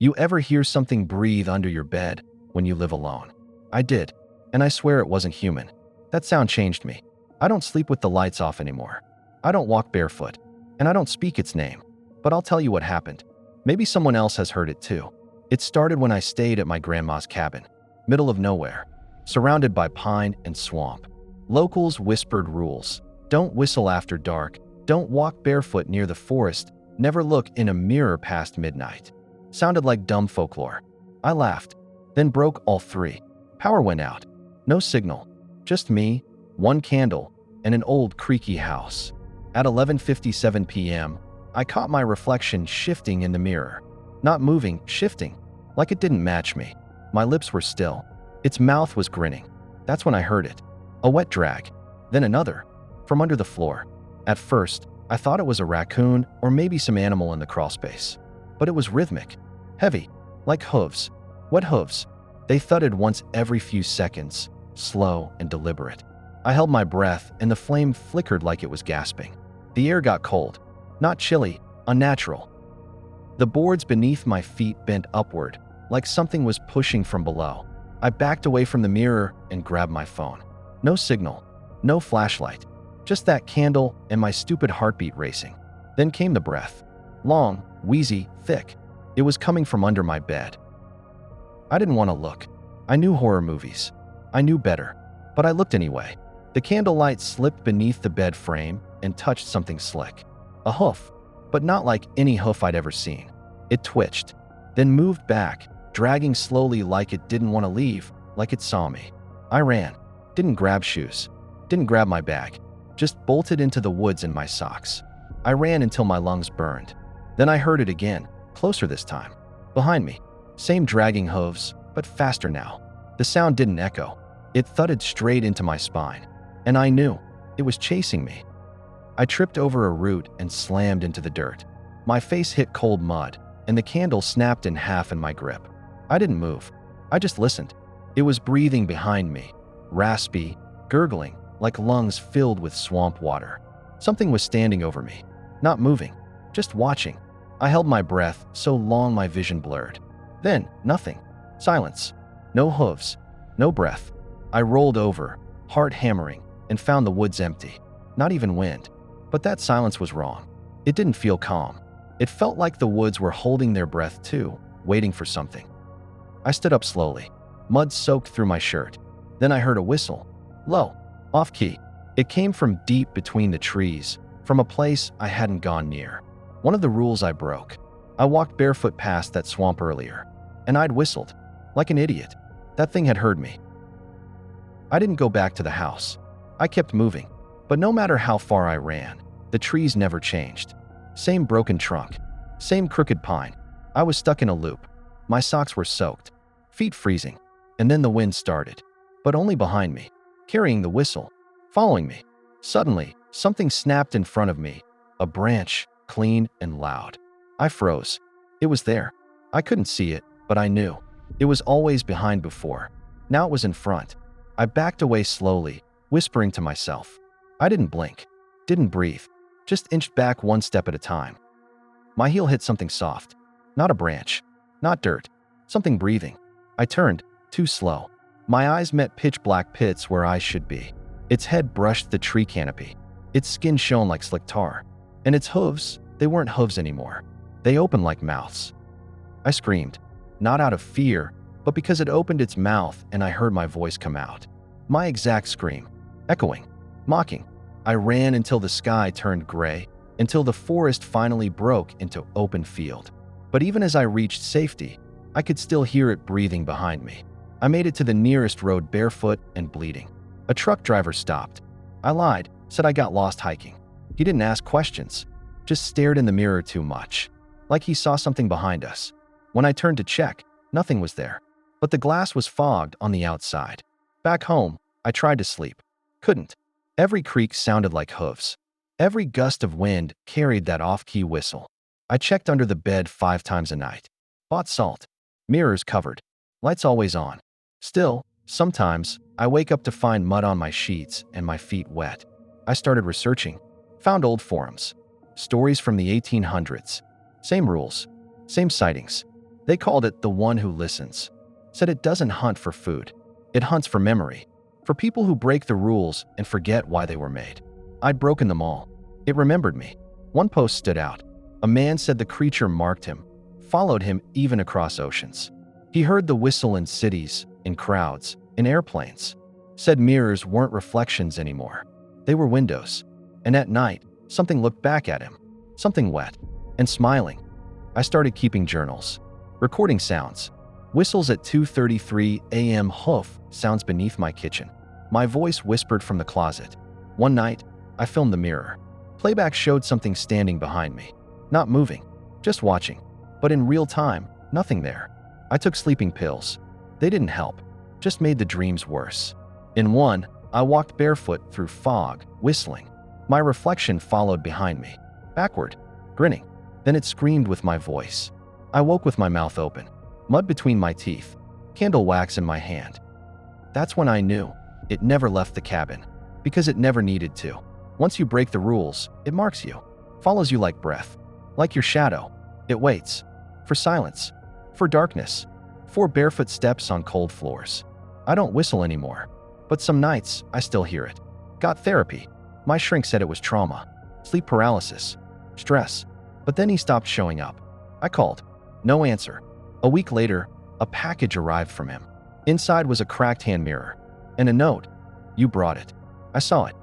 You ever hear something breathe under your bed when you live alone? I did, and I swear it wasn't human. That sound changed me. I don't sleep with the lights off anymore. I don't walk barefoot, and I don't speak its name. But I'll tell you what happened. Maybe someone else has heard it too. It started when I stayed at my grandma's cabin, middle of nowhere, surrounded by pine and swamp. Locals whispered rules. Don't whistle after dark, don't walk barefoot near the forest, never look in a mirror past midnight. Sounded like dumb folklore. I laughed, then broke all three. Power went out. No signal. Just me, one candle, and an old creaky house. At 11:57 p.m., I caught my reflection shifting in the mirror. Not moving, shifting, like it didn't match me. My lips were still. Its mouth was grinning. That's when I heard it. A wet drag. Then another. From under the floor. At first, I thought it was a raccoon or maybe some animal in the crawlspace. But it was rhythmic. Heavy. Like hooves. Wet hooves. They thudded once every few seconds. Slow and deliberate. I held my breath and the flame flickered like it was gasping. The air got cold. Not chilly, unnatural. The boards beneath my feet bent upward, like something was pushing from below. I backed away from the mirror and grabbed my phone. No signal, no flashlight, just that candle and my stupid heartbeat racing. Then came the breath. Long, wheezy, thick. It was coming from under my bed. I didn't want to look. I knew horror movies. I knew better. But I looked anyway. The candlelight slipped beneath the bed frame and touched something slick. A hoof, but not like any hoof I'd ever seen. It twitched, then moved back, dragging slowly like it didn't want to leave, like it saw me. I ran. Didn't grab shoes. Didn't grab my bag. Just bolted into the woods in my socks. I ran until my lungs burned. Then I heard it again, closer this time. Behind me. Same dragging hooves, but faster now. The sound didn't echo. It thudded straight into my spine. And I knew. It was chasing me. I tripped over a root and slammed into the dirt. My face hit cold mud, and the candle snapped in half in my grip. I didn't move. I just listened. It was breathing behind me. Raspy, gurgling, like lungs filled with swamp water. Something was standing over me. Not moving. Just watching. I held my breath so long my vision blurred. Then, nothing. Silence. No hooves. No breath. I rolled over, heart hammering, and found the woods empty. Not even wind. But that silence was wrong. It didn't feel calm. It felt like the woods were holding their breath too, waiting for something. I stood up slowly. Mud soaked through my shirt. Then I heard a whistle. Low. Off-key. It came from deep between the trees, from a place I hadn't gone near. One of the rules I broke. I walked barefoot past that swamp earlier, and I'd whistled. Like an idiot. That thing had heard me. I didn't go back to the house. I kept moving. But no matter how far I ran, the trees never changed. Same broken trunk. Same crooked pine. I was stuck in a loop. My socks were soaked. Feet freezing. And then the wind started. But only behind me. Carrying the whistle. Following me. Suddenly, something snapped in front of me. A branch, clean and loud. I froze. It was there. I couldn't see it, but I knew. It was always behind before. Now it was in front. I backed away slowly, whispering to myself. I didn't blink, didn't breathe, just inched back one step at a time. My heel hit something soft. Not a branch, not dirt, something breathing. I turned, too slow. My eyes met pitch black pits where eyes should be. Its head brushed the tree canopy. Its skin shone like slick tar. And its hooves, they weren't hooves anymore. They opened like mouths. I screamed, not out of fear, but because it opened its mouth and I heard my voice come out. My exact scream, echoing. Mocking. I ran until the sky turned gray, until the forest finally broke into open field. But even as I reached safety, I could still hear it breathing behind me. I made it to the nearest road barefoot and bleeding. A truck driver stopped. I lied, said I got lost hiking. He didn't ask questions, just stared in the mirror too much, like he saw something behind us. When I turned to check, nothing was there, but the glass was fogged on the outside. Back home, I tried to sleep. Couldn't. Every creak sounded like hooves. Every gust of wind carried that off-key whistle. I checked under the bed 5 times a night. Bought salt. Mirrors covered. Lights always on. Still, sometimes, I wake up to find mud on my sheets and my feet wet. I started researching. Found old forums. Stories from the 1800s. Same rules. Same sightings. They called it the one who listens. Said it doesn't hunt for food. It hunts for memory, for people who break the rules and forget why they were made. I'd broken them all. It remembered me. One post stood out. A man said the creature marked him, followed him even across oceans. He heard the whistle in cities, in crowds, in airplanes. Said mirrors weren't reflections anymore. They were windows. And at night, something looked back at him. Something wet and smiling. I started keeping journals, recording sounds. Whistles at 2:33 a.m. hoof sounds beneath my kitchen. My voice whispered from the closet. One night, I filmed the mirror. Playback showed something standing behind me. Not moving, just watching. But in real time, nothing there. I took sleeping pills. They didn't help, just made the dreams worse. In one, I walked barefoot through fog, whistling. My reflection followed behind me, backward, grinning. Then it screamed with my voice. I woke with my mouth open, mud between my teeth, candle wax in my hand. That's when I knew it never left the cabin, because it never needed to. Once you break the rules, it marks you, follows you like breath, like your shadow. It waits for silence, for darkness, for barefoot steps on cold floors. I don't whistle anymore, but some nights I still hear it. Got therapy. My shrink said it was trauma, sleep paralysis, stress, but then he stopped showing up. I called. No answer. A week later, a package arrived from him. Inside was a cracked hand mirror and a note. You brought it. I saw it.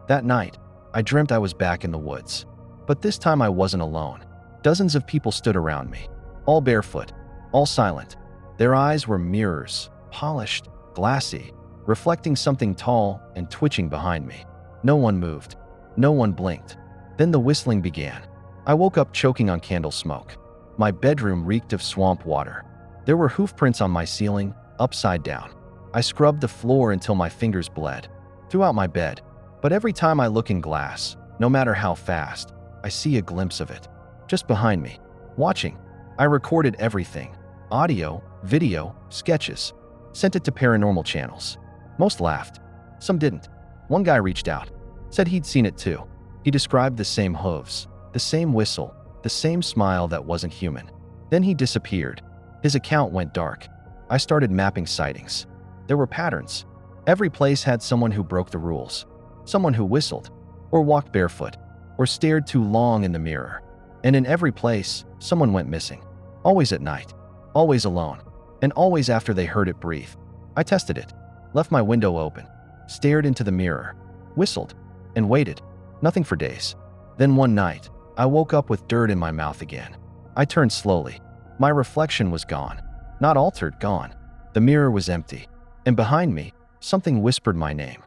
That night, I dreamt I was back in the woods. But this time I wasn't alone. Dozens of people stood around me, all barefoot, all silent. Their eyes were mirrors, polished, glassy, reflecting something tall and twitching behind me. No one moved. No one blinked. Then the whistling began. I woke up choking on candle smoke. My bedroom reeked of swamp water. There were hoof prints on my ceiling, upside down. I scrubbed the floor until my fingers bled. Throughout my bed. But every time I look in glass, no matter how fast, I see a glimpse of it. Just behind me. Watching. I recorded everything. Audio, video, sketches. Sent it to paranormal channels. Most laughed. Some didn't. One guy reached out. Said he'd seen it too. He described the same hooves, the same whistle, the same smile that wasn't human. Then he disappeared. His account went dark. I started mapping sightings. There were patterns. Every place had someone who broke the rules. Someone who whistled, or walked barefoot, or stared too long in the mirror. And in every place, someone went missing. Always at night. Always alone. And always after they heard it breathe. I tested it. Left my window open. Stared into the mirror. Whistled. And waited. Nothing for days. Then one night, I woke up with dirt in my mouth again. I turned slowly. My reflection was gone. Not altered, gone. The mirror was empty. And behind me, something whispered my name.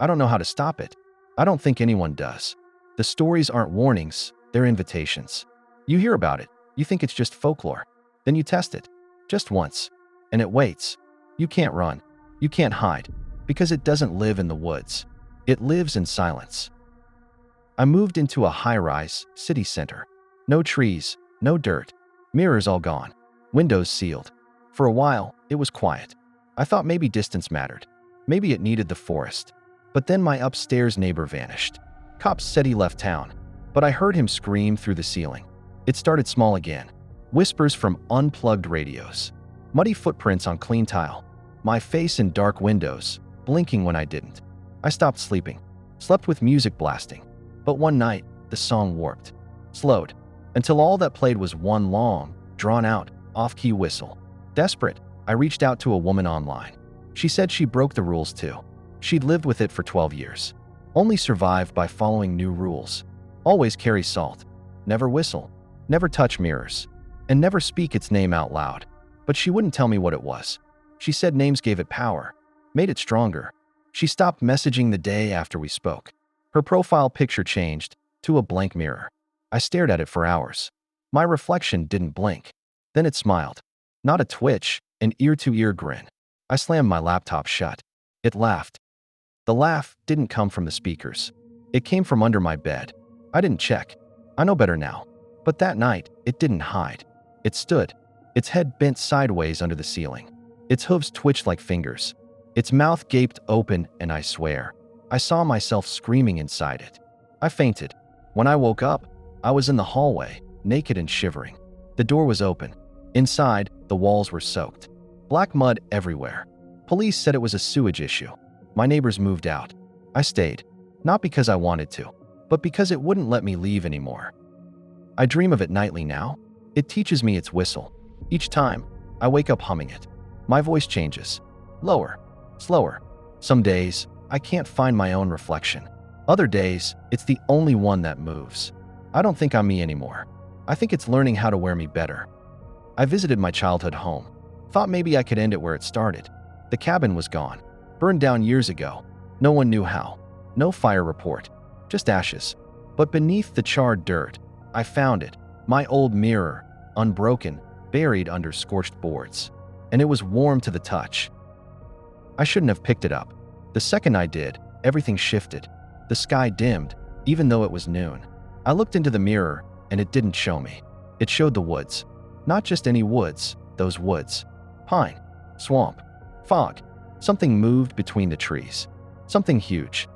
I don't know how to stop it. I don't think anyone does. The stories aren't warnings, they're invitations. You hear about it, you think it's just folklore. Then you test it. Just once. And it waits. You can't run. You can't hide. Because it doesn't live in the woods. It lives in silence. I moved into a high-rise city center. No trees, no dirt. Mirrors all gone. Windows sealed. For a while, it was quiet. I thought maybe distance mattered. Maybe it needed the forest. But then my upstairs neighbor vanished. Cops said he left town. But I heard him scream through the ceiling. It started small again. Whispers from unplugged radios. Muddy footprints on clean tile. My face in dark windows, blinking when I didn't. I stopped sleeping. Slept with music blasting. But one night, the song warped. Slowed. Until all that played was one long, drawn-out, off-key whistle. Desperate, I reached out to a woman online. She said she broke the rules too. She'd lived with it for 12 years. Only survived by following new rules. Always carry salt. Never whistle. Never touch mirrors. And never speak its name out loud. But she wouldn't tell me what it was. She said names gave it power. Made it stronger. She stopped messaging the day after we spoke. Her profile picture changed to a blank mirror. I stared at it for hours. My reflection didn't blink. Then it smiled. Not a twitch, an ear-to-ear grin. I slammed my laptop shut. It laughed. The laugh didn't come from the speakers. It came from under my bed. I didn't check. I know better now. But that night, it didn't hide. It stood. Its head bent sideways under the ceiling. Its hooves twitched like fingers. Its mouth gaped open, and I swear, I saw myself screaming inside it. I fainted. When I woke up, I was in the hallway, naked and shivering. The door was open. Inside, the walls were soaked. Black mud everywhere. Police said it was a sewage issue. My neighbors moved out. I stayed, not because I wanted to, but because it wouldn't let me leave anymore. I dream of it nightly now. It teaches me its whistle. Each time, I wake up humming it. My voice changes. Lower, slower. Some days, I can't find my own reflection. Other days, it's the only one that moves. I don't think I'm me anymore. I think it's learning how to wear me better. I visited my childhood home. Thought maybe I could end it where it started. The cabin was gone. Burned down years ago. No one knew how. No fire report. Just ashes. But beneath the charred dirt, I found it. My old mirror, unbroken, buried under scorched boards. And it was warm to the touch. I shouldn't have picked it up. The second I did, everything shifted. The sky dimmed, even though it was noon. I looked into the mirror, and it didn't show me. It showed the woods. Not just any woods, those woods. Pine, swamp, fog. Something moved between the trees. Something huge.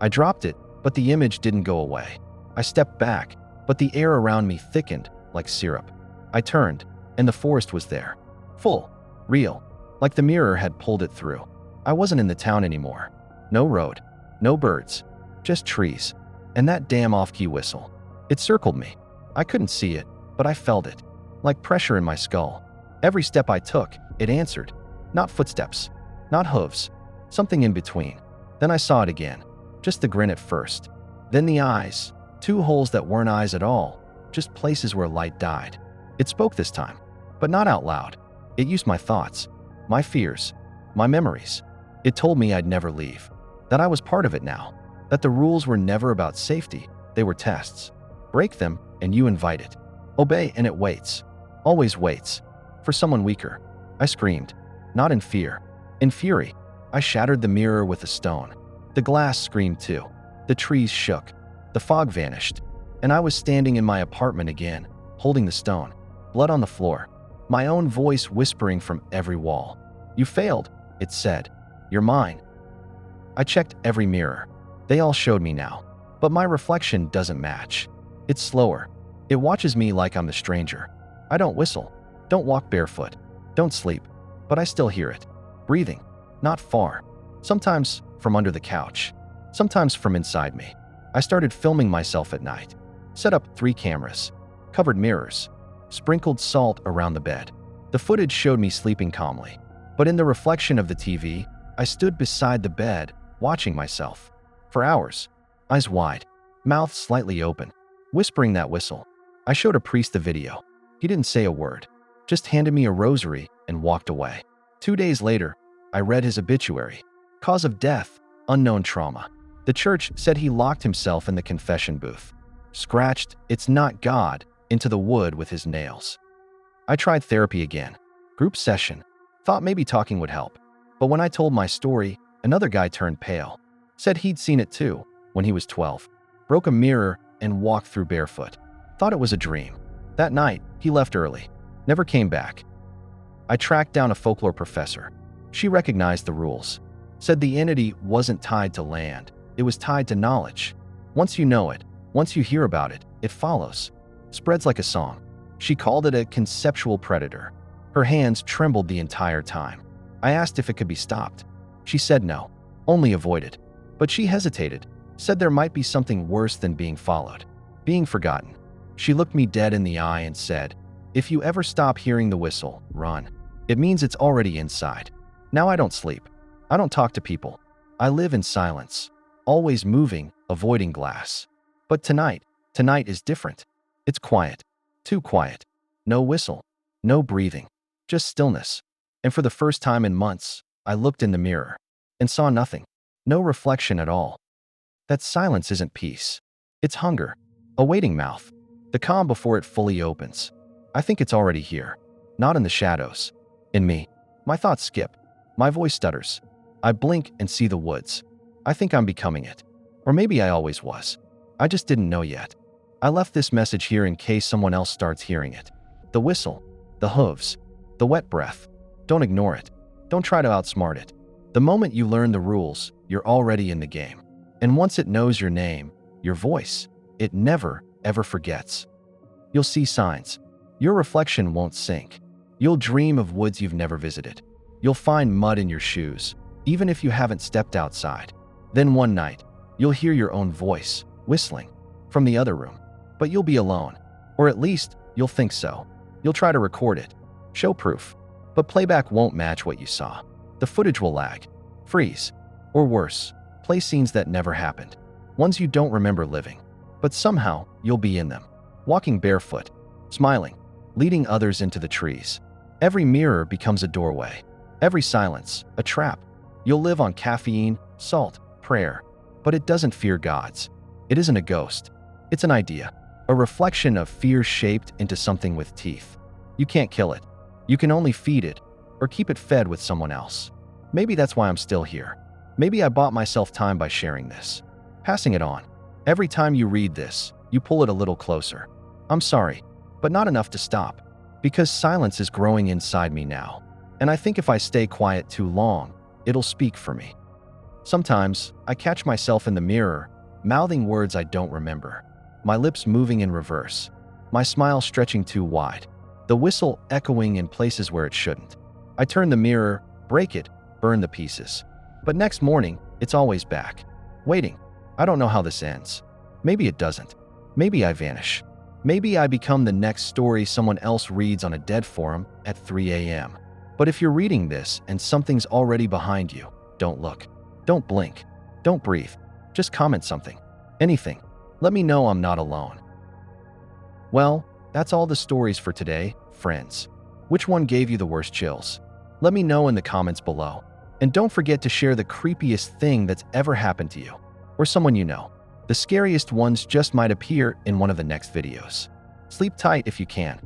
I dropped it, but the image didn't go away. I stepped back, but the air around me thickened like syrup. I turned, and the forest was there. Full, real, like the mirror had pulled it through. I wasn't in the town anymore. No road, no birds, just trees, and that damn off-key whistle. It circled me. I couldn't see it, but I felt it, like pressure in my skull. Every step I took, it answered. Not footsteps, not hooves, something in between. Then I saw it again, just the grin at first. Then the eyes, two holes that weren't eyes at all, just places where light died. It spoke this time, but not out loud. It used my thoughts, my fears, my memories. It told me I'd never leave, that I was part of it now, that the rules were never about safety, they were tests. Break them, and you invite it. Obey, and it waits. Always waits. For someone weaker. I screamed. Not in fear. In fury. I shattered the mirror with a stone. The glass screamed too. The trees shook. The fog vanished. And I was standing in my apartment again, holding the stone. Blood on the floor. My own voice whispering from every wall. You failed, it said. You're mine. I checked every mirror. They all showed me now. But my reflection doesn't match. It's slower. It watches me like I'm the stranger. I don't whistle. Don't walk barefoot. Don't sleep. But I still hear it. Breathing. Not far. Sometimes from under the couch. Sometimes from inside me. I started filming myself at night. Set up 3 cameras. Covered mirrors. Sprinkled salt around the bed. The footage showed me sleeping calmly. But in the reflection of the TV, I stood beside the bed, watching myself. For hours. Eyes wide. Mouth slightly open. Whispering that whistle. I showed a priest the video. He didn't say a word. Just handed me a rosary and walked away. 2 days later, I read his obituary. Cause of death, unknown trauma. The church said he locked himself in the confession booth. Scratched, "It's not God," into the wood with his nails. I tried therapy again. Group session. Thought maybe talking would help. But when I told my story, another guy turned pale. Said he'd seen it too, when he was 12. Broke a mirror and walked through barefoot. Thought it was a dream. That night, he left early. Never came back. I tracked down a folklore professor. She recognized the rules. Said the entity wasn't tied to land. It was tied to knowledge. Once you know it, once you hear about it, it follows. Spreads like a song. She called it a conceptual predator. Her hands trembled the entire time. I asked if it could be stopped. She said no, only avoided. But she hesitated, said there might be something worse than being followed, being forgotten. She looked me dead in the eye and said, "If you ever stop hearing the whistle, run. It means it's already inside." Now I don't sleep. I don't talk to people. I live in silence, always moving, avoiding glass. But tonight is different. It's quiet, too quiet. No whistle, no breathing, just stillness. And for the first time in months, I looked in the mirror and saw nothing, no reflection at all. That silence isn't peace. It's hunger, a waiting mouth, the calm before it fully opens. I think it's already here, not in the shadows, in me. My thoughts skip. My voice stutters. I blink and see the woods. I think I'm becoming it. Or maybe I always was. I just didn't know yet. I left this message here in case someone else starts hearing it. The whistle, the hooves, the wet breath. Don't ignore it. Don't try to outsmart it. The moment you learn the rules, you're already in the game. And once it knows your name, your voice, it never, ever forgets. You'll see signs. Your reflection won't sink. You'll dream of woods you've never visited. You'll find mud in your shoes, even if you haven't stepped outside. Then one night, you'll hear your own voice, whistling, from the other room. But you'll be alone. Or at least, you'll think so. You'll try to record it. Show proof. But playback won't match what you saw. The footage will lag, freeze, or worse, play scenes that never happened. Ones you don't remember living. But somehow, you'll be in them. Walking barefoot, smiling, leading others into the trees. Every mirror becomes a doorway. Every silence, a trap. You'll live on caffeine, salt, prayer. But it doesn't fear gods. It isn't a ghost. It's an idea. A reflection of fear shaped into something with teeth. You can't kill it. You can only feed it, or keep it fed with someone else. Maybe that's why I'm still here. Maybe I bought myself time by sharing this. Passing it on. Every time you read this, you pull it a little closer. I'm sorry, but not enough to stop. Because silence is growing inside me now. And I think if I stay quiet too long, it'll speak for me. Sometimes, I catch myself in the mirror, mouthing words I don't remember. My lips moving in reverse. My smile stretching too wide. The whistle echoing in places where it shouldn't. I turn the mirror, break it, burn the pieces. But next morning, it's always back. Waiting. I don't know how this ends. Maybe it doesn't. Maybe I vanish. Maybe I become the next story someone else reads on a dead forum at 3 a.m. But if you're reading this and something's already behind you, don't look. Don't blink. Don't breathe. Just comment something. Anything. Let me know I'm not alone. Well, that's all the stories for today, friends. Which one gave you the worst chills? Let me know in the comments below. And don't forget to share the creepiest thing that's ever happened to you, or someone you know. The scariest ones just might appear in one of the next videos. Sleep tight if you can.